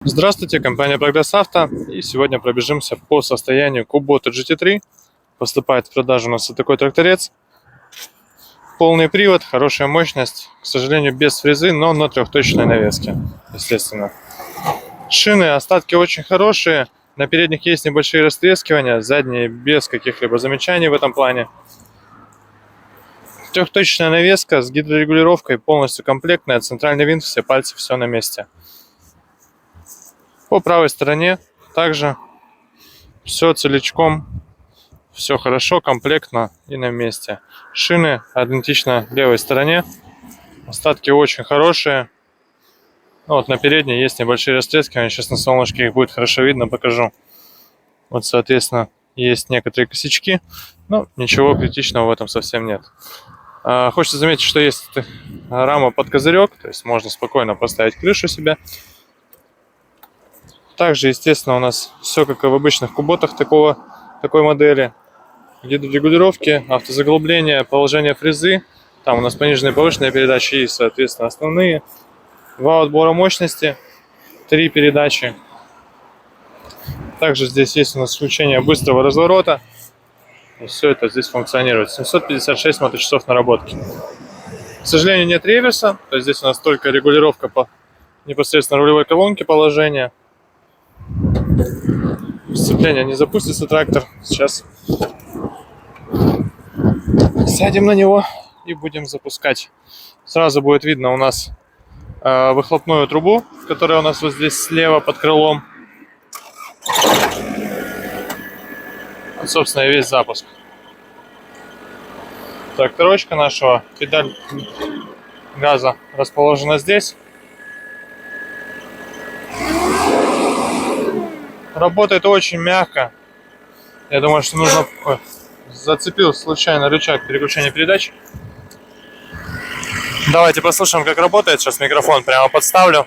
Здравствуйте, компания Прогресс Авто. И сегодня пробежимся по состоянию Kubota GT3. Поступает в продажу у нас вот такой тракторец. Полный привод, хорошая мощность. К сожалению, без фрезы, но на трехточной навеске, естественно. Шины, остатки очень хорошие. На передних есть небольшие растрескивания, задние без каких-либо замечаний в этом плане. Трехточная навеска с гидрорегулировкой, полностью комплектная. Центральный винт, все пальцы, все на месте. По правой стороне также все целиком, все хорошо, комплектно и на месте. Шины идентично левой стороне, остатки очень хорошие. Вот на передней есть небольшие растрескивания, сейчас на солнышке их будет хорошо видно, покажу. Вот, соответственно, есть некоторые косячки, но ничего критичного в этом совсем нет. Хочется заметить, что есть рама под козырек, то есть можно спокойно поставить крышу себе. Также, естественно, у нас все как и в обычных куботах такой модели. Гидрорегулировки, автозаглубление, положение фрезы. Там у нас пониженные и повышенные передачи и, соответственно, основные. Два отбора мощности, 3 передачи. Также здесь есть у нас включение быстрого разворота. И все это здесь функционирует. 756 моточасов наработки. К сожалению, нет реверса. То есть здесь у нас только регулировка по непосредственно рулевой колонке положения. Сцепление не запустится трактор. Сейчас сядем на него и будем запускать. Сразу будет видно у нас выхлопную трубу, которая у нас вот здесь слева под крылом. Вот, собственно, и весь запуск. Тракторочка нашего, педаль газа расположена здесь. Работает очень мягко. Я думаю, что нужно... Ой, зацепил случайно рычаг переключения передач. Давайте послушаем, как работает. Сейчас микрофон прямо подставлю.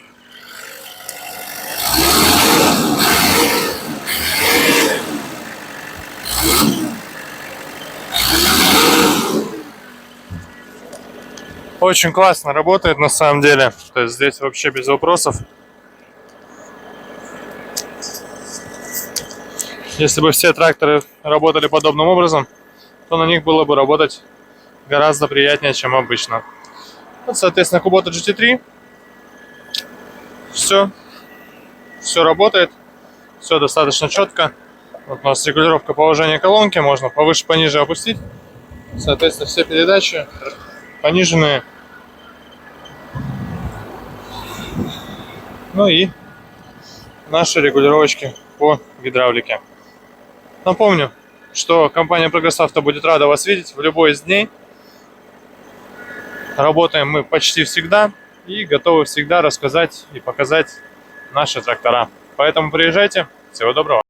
Очень классно работает на самом деле. То есть здесь вообще без вопросов. Если бы все тракторы работали подобным образом, то на них было бы работать гораздо приятнее, чем обычно. Вот, соответственно, Kubota GT3. Все работает. Все достаточно четко. Вот у нас регулировка положения колонки. Можно повыше, пониже опустить. Соответственно, все передачи пониженные. Ну и наши регулировочки по гидравлике. Напомню, что компания Прогресс Авто будет рада вас видеть в любой из дней. Работаем мы почти всегда и готовы всегда рассказать и показать наши трактора. Поэтому приезжайте. Всего доброго.